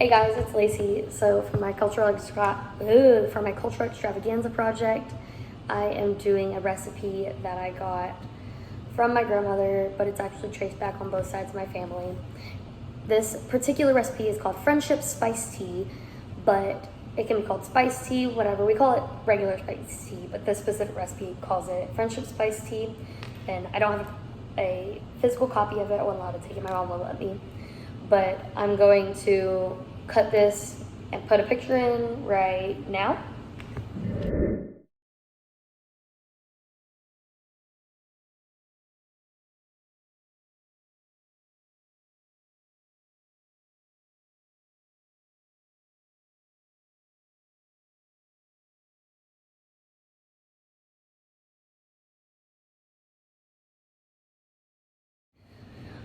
Hey guys, it's Lacey. So for my cultural extravaganza project, I am doing a recipe that I got from my grandmother, but it's actually traced back on both sides of my family. This particular recipe is called Friendship Spice Tea, but it can be called spice tea, whatever. We call it regular spice tea, but this specific recipe calls it Friendship Spice Tea, and I don't have a physical copy of it. I wasn't allowed to take it. My mom won't let me. But I'm going to cut this and put a picture in right now.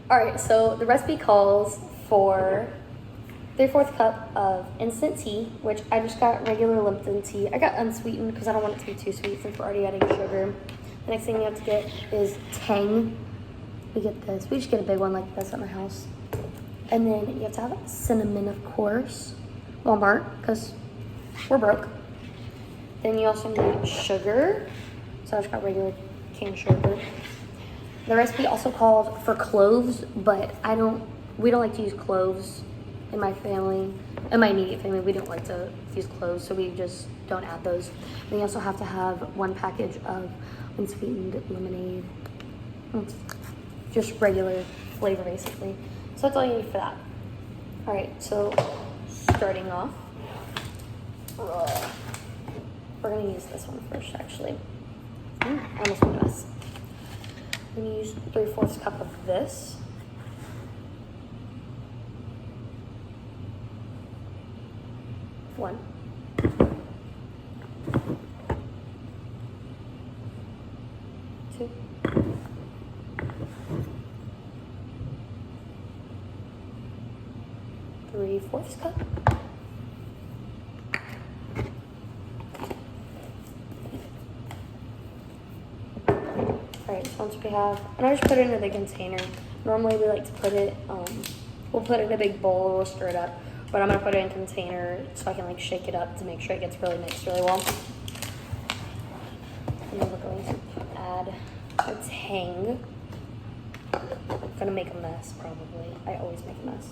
All right, so the recipe calls for 3/4 cup of instant tea, which I just got regular Lipton tea. I got unsweetened because I don't want it to be too sweet since we're already adding sugar. The next thing you have to get is Tang. We get this. We just get a big one like this at my house. And then you have to have cinnamon, of course. Walmart, because we're broke. Then you also need sugar. So I just got regular cane sugar. The recipe also called for cloves, but we don't like to use cloves in my family. In my immediate family, we don't like to use cloves, so we just don't add those. Then you also have to have 1 package of unsweetened lemonade. Just regular flavor, basically. So that's all you need for that. All right, so starting off, we're gonna use this one first, actually. I almost made a mess. I'm gonna use 3/4 cup of this. One. 2. 3/4 cup. Alright, so once we have, and I just put it in the container. Normally we like to put it, we'll put it in a big bowl, we'll stir it up, but I'm gonna put it in a container so I can like shake it up to make sure it gets really mixed really well. And then we're going to add a Tang. I'm gonna make a mess probably. I always make a mess.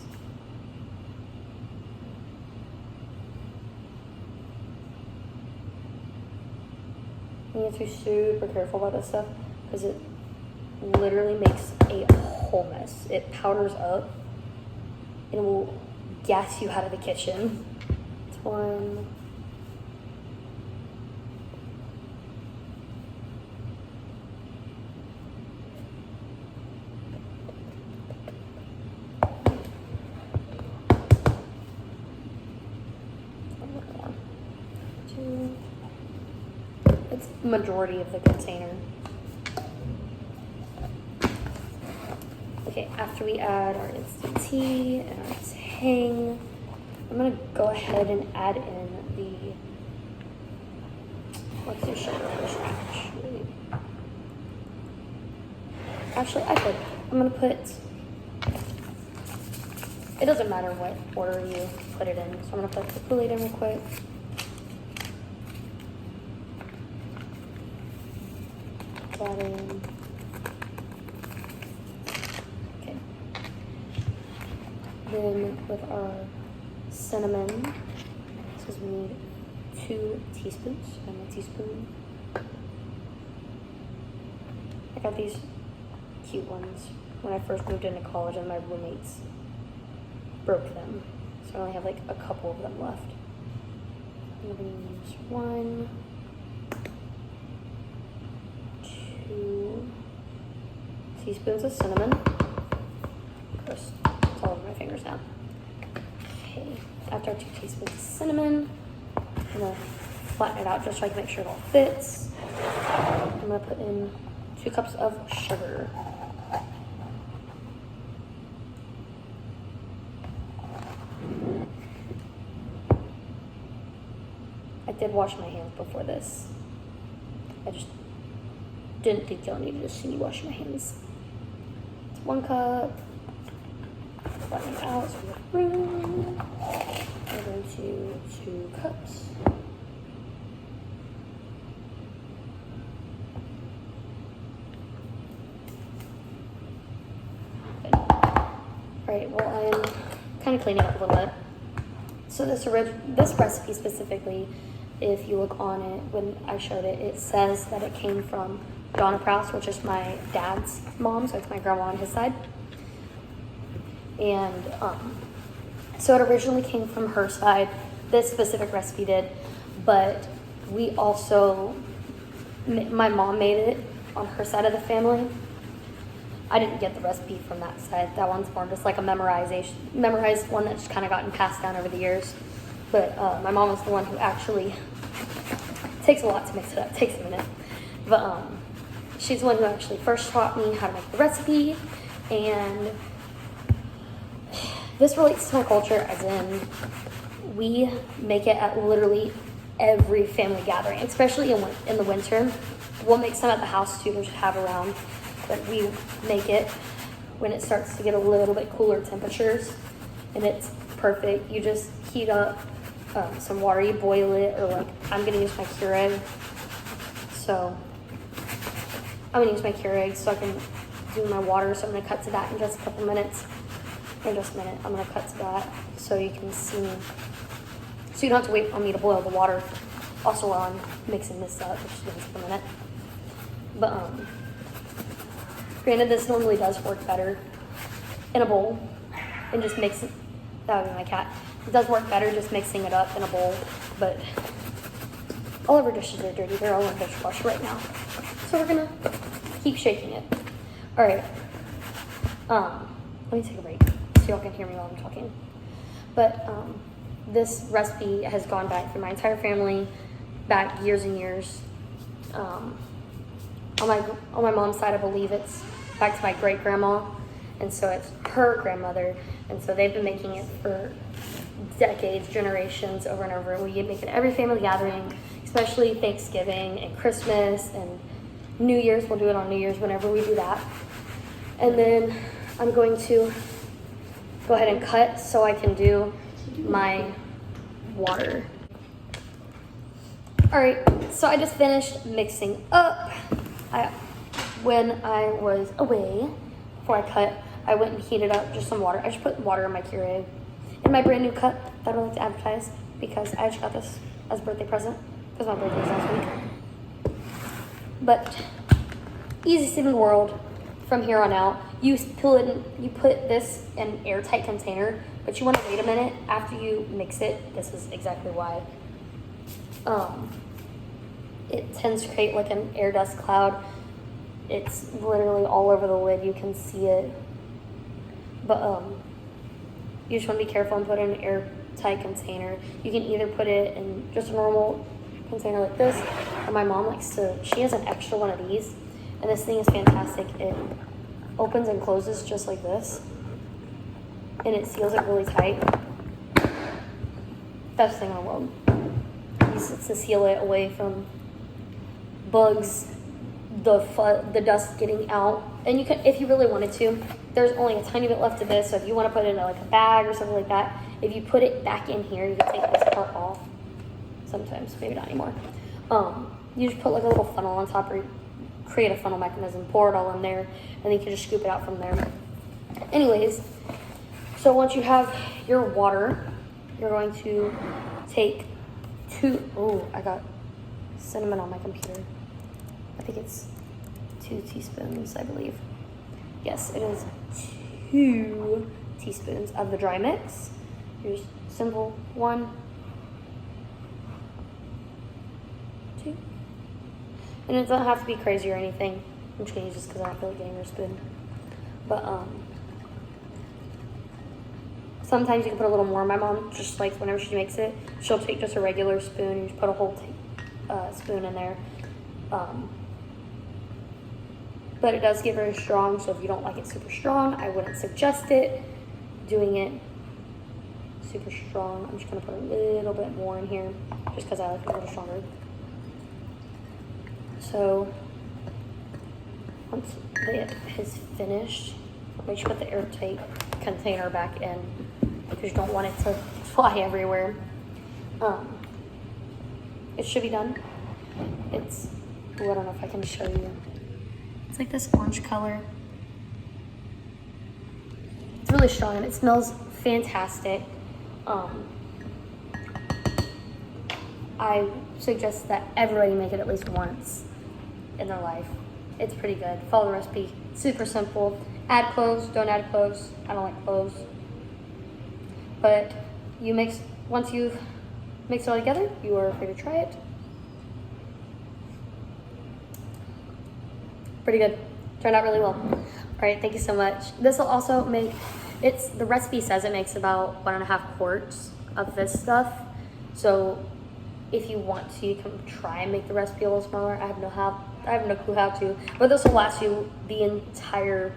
You have to be super careful about this stuff because it literally makes a whole mess. It powders up and will gas you out of the kitchen. It's 1. It's the majority of the container. Okay, after we add our instant tea and our Tang, I'm gonna go ahead and add in let's do sugar first, I'm gonna put, it doesn't matter what order you put it in, so I'm gonna put the Kool-Aid in real quick. That in. Okay. Then with our cinnamon, says we need 2 teaspoons, and a teaspoon. I got these cute ones when I first moved into college and my roommates broke them. So I only have like a couple of them left. I'm gonna use 1, 2 teaspoons of cinnamon. Gross, it's all over my fingers now. Okay, after our 2 teaspoons of cinnamon, I'm gonna flatten it out just so I can make sure it all fits. I'm gonna put in 2 cups of sugar. I did wash my hands before this. I just didn't think y'all needed to see me wash my hands. It's 1 cup. Flatten it out so we have room. cups. Alright, well, I'm kind of cleaning up a little bit. So this recipe specifically, if you look on it, when I showed it, it says that it came from Donna Prouse, which is my dad's mom, so it's my grandma on his side. And so it originally came from her side. This specific recipe did, but we also, my mom made it on her side of the family. I didn't get the recipe from that side. That one's more just like a memorized one that's just kind of gotten passed down over the years. But my mom was the one who actually, takes a lot to mix it up, takes a minute. But she's the one who actually first taught me how to make the recipe. And this relates to my culture, as in we make it at literally every family gathering, especially in the winter. We'll make some at the house too, to have around. But we make it when it starts to get a little bit cooler temperatures, and it's perfect. You just heat up some water, you boil it, or like I'm gonna use my Keurig. So I'm gonna use my Keurig so I can do my water. So I'm gonna cut to that in just a couple minutes. In just a minute, I'm gonna cut to that so you can see. So you don't have to wait on me to boil the water. Also, while I'm mixing this up, which is gonna take a minute. But granted, this normally does work better in a bowl and just mix it. That would be my cat. It does work better just mixing it up in a bowl, but all of our dishes are dirty. They're all in the dishwasher right now. So we're gonna keep shaking it. All right. Let me take a break so y'all can hear me while I'm talking. But this recipe has gone back through my entire family, back years and years. On my mom's side, I believe it's back to my great grandma, and so it's her grandmother, and so they've been making it for decades, generations, over and over. We make it every family gathering, especially Thanksgiving and Christmas and New Year's. We'll do it on New Year's whenever we do that. And then I'm going to go ahead and cut so I can do my water. All right, so I just finished mixing up. When I was away, before I cut, I went and heated up just some water. I just put water in my Keurig. In my brand new cup that I like to advertise, because I just got this as a birthday present, because my birthday was last week. But easiest in the world from here on out. You put this in an airtight container, but you want to wait a minute after you mix it. This is exactly why. It tends to create like an air dust cloud. It's literally all over the lid. You can see it. But you just want to be careful and put it in an airtight container. You can either put it in just a normal container like this, or my mom she has an extra one of these, and this thing is fantastic. It opens and closes just like this, and it seals it really tight. Best thing in the world. Use it to seal it away from bugs, the dust getting out. And you can, if you really wanted to, there's only a tiny bit left of this, so if you want to put it in like a bag or something like that, if you put it back in here, you can take this part off. Sometimes, maybe not anymore. You just put like a little funnel on top, or create a funnel mechanism, pour it all in there, and then you can just scoop it out from there. Anyways, so once you have your water, you're going to take I got cinnamon on my computer. I think it's 2 teaspoons, I believe. Yes, it is 2 teaspoons of the dry mix. Here's simple 1, 2. And it doesn't have to be crazy or anything. I'm just gonna use this because I don't feel like getting your spoon. But sometimes you can put a little more. My mom, just like whenever she makes it, she'll take just a regular spoon and just put a whole spoon in there. But it does get very strong, so if you don't like it super strong, I wouldn't suggest it. Doing it super strong. I'm just gonna put a little bit more in here, just because I like it a little stronger. So once it is finished, make sure you put the airtight container back in, because you don't want it to fly everywhere. it should be done. It's, oh, I don't know if I can show you. It's like this orange color. It's really strong and it smells fantastic. I suggest that everybody make it at least once in their life. It's pretty good. Follow the recipe. Super simple. Add cloves, don't add cloves. I don't like cloves. But you mix, once you've mixed it all together, you are free to try it. Pretty good. Turned out really well. All right, thank you so much. This will also make, the recipe says it makes about 1.5 quarts of this stuff. So if you want to, you can try and make the recipe a little smaller. I have no clue how to, but this will last you the entire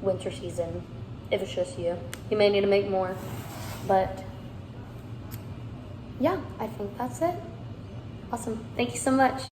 winter season if it's just you. You may need to make more, but yeah, I think that's it. Awesome. Thank you so much.